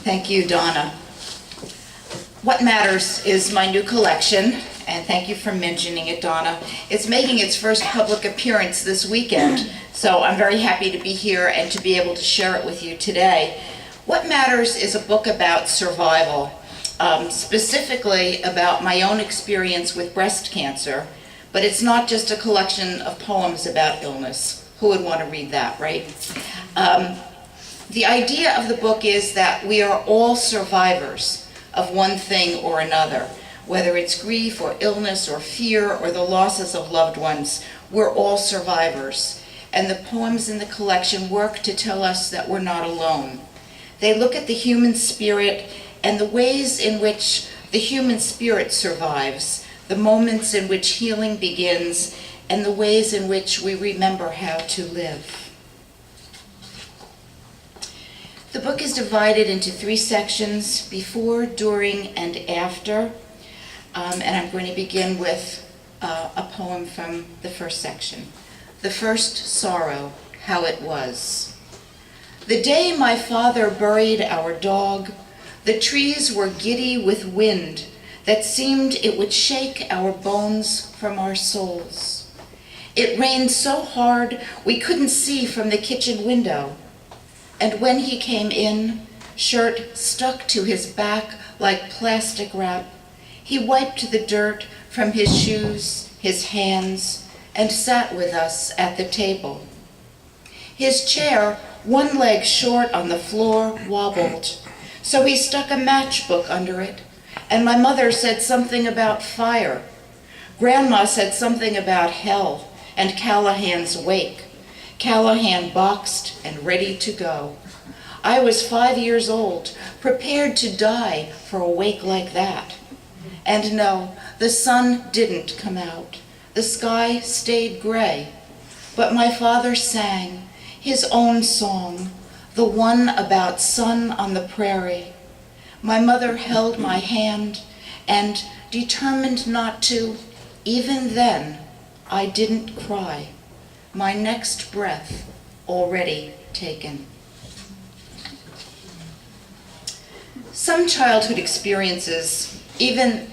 Thank you, Donna. What Matters is my new collection, and thank you for mentioning it, Donna. It's making its first public appearance this weekend, so I'm very happy to be here and to be able to share it with you today. What Matters is a book about survival, specifically about my own experience with breast cancer, but it's not just a collection of poems about illness. Who would want to read that, right? The idea of the book is that we are all survivors of one thing or another, whether it's grief or illness or fear or the losses of loved ones. We're all survivors, and the poems in the collection work to tell us that we're not alone. They look at the human spirit and the ways in which the human spirit survives, the moments in which healing begins, and the ways in which we remember how to live. The book is divided into 3 sections: before, during, and after. And I'm going to begin with a poem from the first section. The First Sorrow, How It Was. The day my father buried our dog, the trees were giddy with wind that seemed it would shake our bones from our souls. It rained so hard we couldn't see from the kitchen window. And when he came in, shirt stuck to his back like plastic wrap, he wiped the dirt from his shoes, his hands, and sat with us at the table. His chair, one leg short on the floor, wobbled, so he stuck a matchbook under it, and my mother said something about fire. Grandma said something about hell and Callahan's wake. Callahan boxed and ready to go. I was 5 years old, prepared to die for a wake like that. And no, the sun didn't come out. The sky stayed gray. But my father sang his own song, the one about sun on the prairie. My mother held my hand, and determined not to, even then, I didn't cry. My next breath already taken. Some childhood experiences, even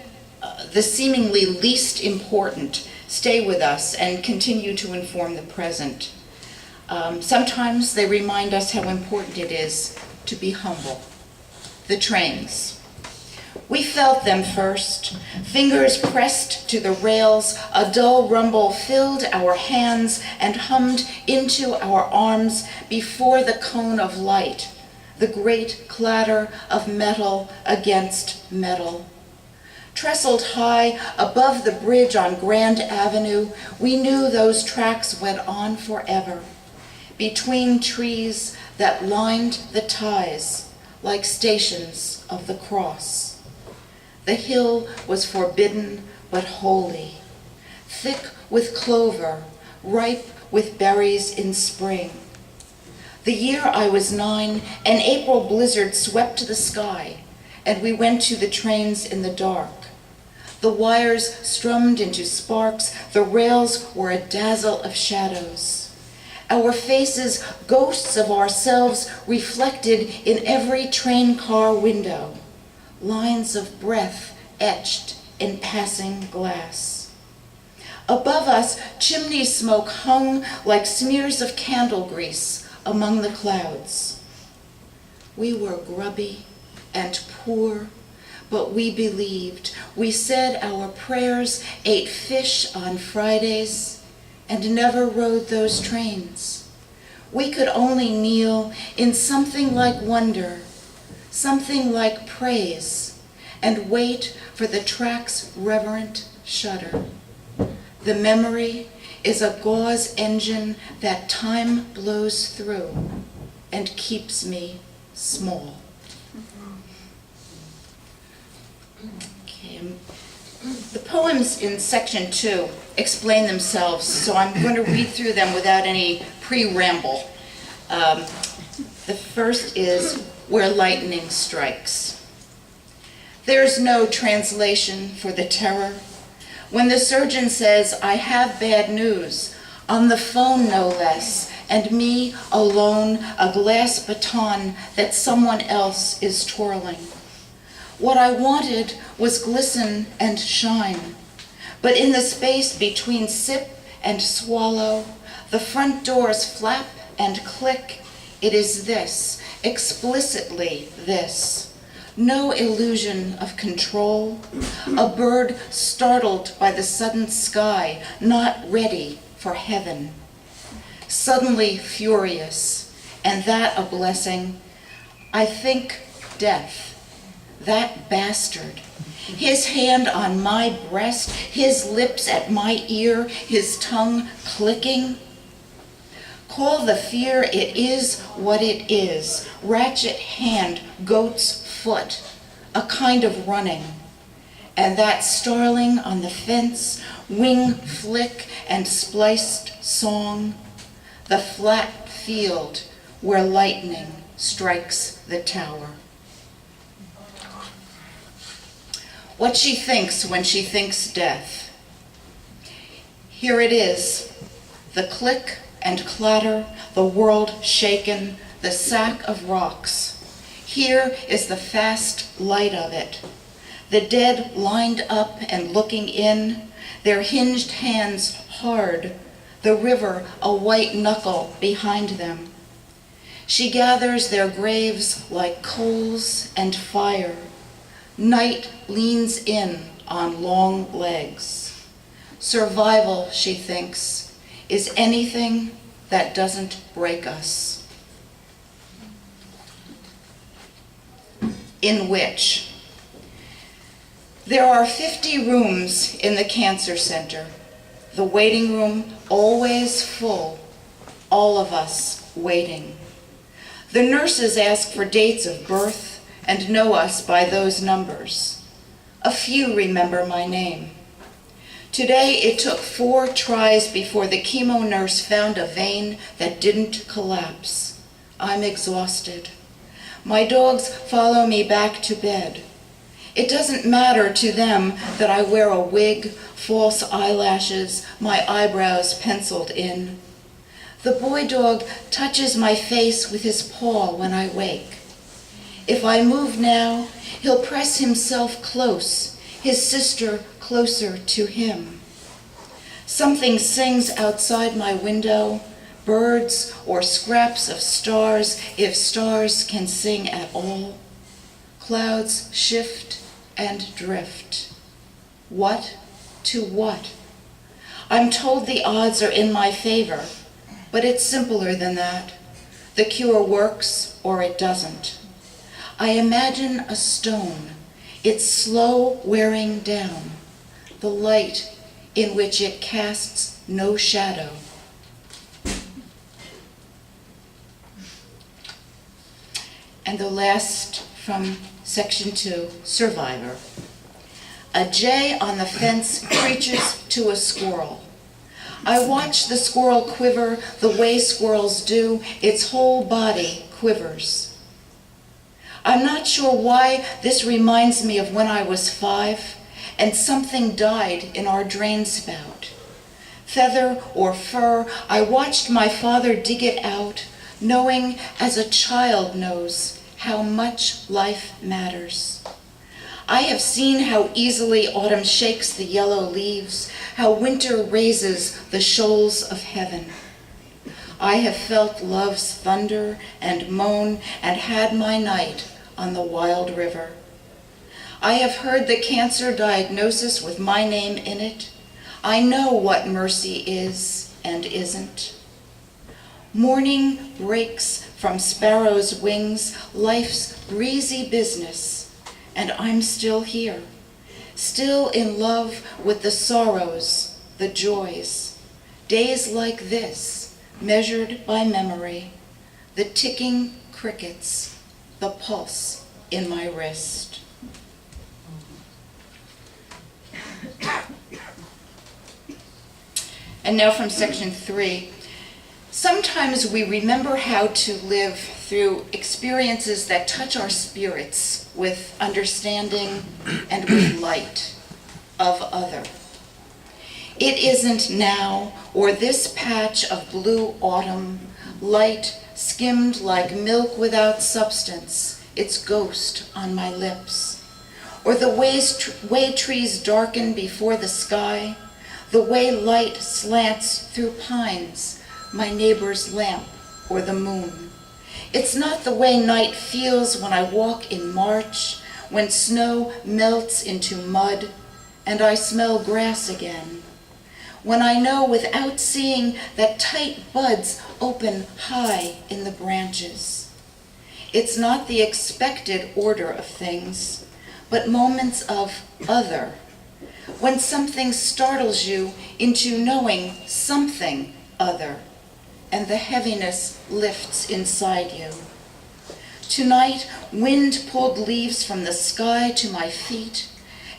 the seemingly least important, stay with us and continue to inform the present. Sometimes they remind us how important it is to be humble. The trains. We felt them first. Fingers pressed to the rails, a dull rumble filled our hands and hummed into our arms before the cone of light, the great clatter of metal against metal. Trestled high above the bridge on Grand Avenue, we knew those tracks went on forever, between trees that lined the ties like stations of the cross. The hill was forbidden but holy, thick with clover, ripe with berries in spring. The year I was 9, an April blizzard swept the sky, and we went to the trains in the dark. The wires strummed into sparks, the rails were a dazzle of shadows. Our faces, ghosts of ourselves, reflected in every train car window. Lines of breath etched in passing glass. Above us, chimney smoke hung like smears of candle grease among the clouds. We were grubby and poor, but we believed. We said our prayers, ate fish on Fridays, and never rode those trains. We could only kneel in something like wonder, something like praise, and wait for the track's reverent shudder. The memory is a gauze engine that time blows through and keeps me small. Okay. The poems in section 2 explain themselves, so I'm going to read through them without any pre-ramble. The first is Where Lightning Strikes. There's no translation for the terror. When the surgeon says, I have bad news, on the phone no less, and me alone, a glass baton that someone else is twirling. What I wanted was glisten and shine, but in the space between sip and swallow, the front doors flap and click. It is this, explicitly this. No illusion of control. A bird startled by the sudden sky, not ready for heaven. Suddenly furious, and that a blessing. I think death, that bastard. His hand on my breast, his lips at my ear, his tongue clicking. Call the fear, it is what it is. Ratchet hand, goat's foot, a kind of running. And that starling on the fence, wing flick and spliced song. The flat field where lightning strikes the tower. What she thinks when she thinks death. Here it is, the click and clatter, the world shaken, the sack of rocks. Here is the fast light of it. The dead lined up and looking in, their hinged hands hard, the river a white knuckle behind them. She gathers their graves like coals and fire. Night leans in on long legs. Survival, she thinks, is anything that doesn't break us. In which there are 50 rooms in the cancer center, the waiting room always full, all of us waiting. The nurses ask for dates of birth and know us by those numbers. A few remember my name. Today it took 4 tries before the chemo nurse found a vein that didn't collapse. I'm exhausted. My dogs follow me back to bed. It doesn't matter to them that I wear a wig, false eyelashes, my eyebrows penciled in. The boy dog touches my face with his paw when I wake. If I move now, he'll press himself close, his sister closer to him. Something sings outside my window, birds or scraps of stars, if stars can sing at all. Clouds shift and drift. What to what? I'm told the odds are in my favor, but it's simpler than that. The cure works or it doesn't. I imagine a stone, its slow wearing down, the light in which it casts no shadow. And the last from section 2, Survivor. A jay on the fence preaches to a squirrel. I watch the squirrel quiver the way squirrels do, its whole body quivers. I'm not sure why this reminds me of when I was 5 and something died in our drain spout. Feather or fur, I watched my father dig it out, knowing as a child knows how much life matters. I have seen how easily autumn shakes the yellow leaves, how winter raises the shoals of heaven. I have felt love's thunder and moan and had my night on the wild river. I have heard the cancer diagnosis with my name in it. I know what mercy is and isn't. Morning breaks from sparrows' wings, life's breezy business, and I'm still here, still in love with the sorrows, the joys. Days like this, measured by memory, the ticking crickets, the pulse in my wrist. And now from section 3. Sometimes we remember how to live through experiences that touch our spirits with understanding and with light of other. It isn't now or this patch of blue autumn, light skimmed like milk without substance, its ghost on my lips. Or the way trees darken before the sky, the way light slants through pines, my neighbor's lamp or the moon. It's not the way night feels when I walk in March, when snow melts into mud and I smell grass again. When I know without seeing that tight buds open high in the branches. It's not the expected order of things, but moments of other, when something startles you into knowing something other, and the heaviness lifts inside you. Tonight, wind pulled leaves from the sky to my feet,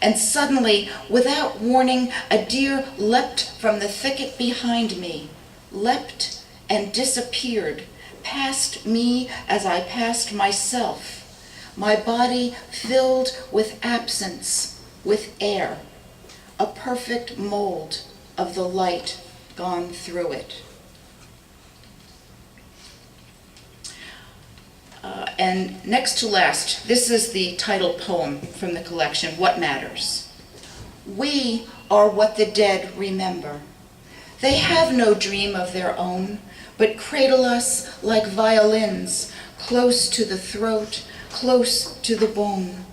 and suddenly, without warning, a deer leapt from the thicket behind me, leapt and disappeared, past me as I passed myself, my body filled with absence, with air, a perfect mold of the light gone through it. And next to last, this is the title poem from the collection, What Matters? We are what the dead remember. They have no dream of their own, but cradle us like violins, close to the throat, close to the bone.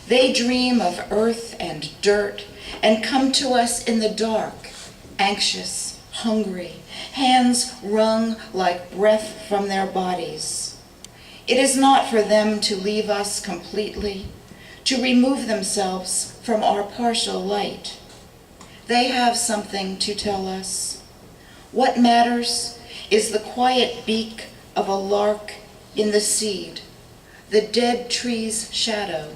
They dream of earth and dirt, and come to us in the dark, anxious, hungry, hands wrung like breath from their bodies. It is not for them to leave us completely, to remove themselves from our partial light. They have something to tell us. What matters is the quiet beak of a lark in the seed, the dead tree's shadow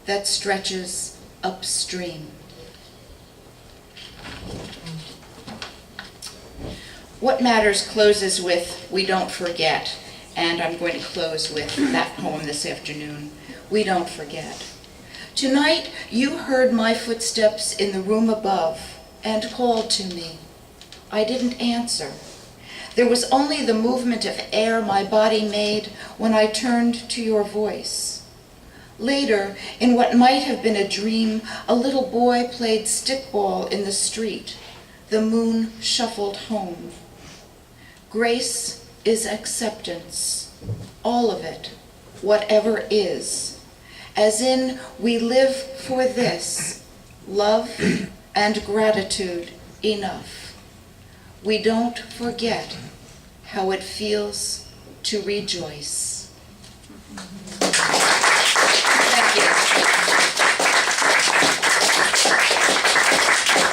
that stretches upstream. What Matters closes with We Don't Forget. And I'm going to close with that poem this afternoon, We Don't Forget. Tonight, you heard my footsteps in the room above and called to me. I didn't answer. There was only the movement of air my body made when I turned to your voice. Later, in what might have been a dream, a little boy played stickball in the street. The moon shuffled home. Grace is acceptance, all of it, whatever is, as in we live for this, love and gratitude enough. We don't forget how it feels to rejoice.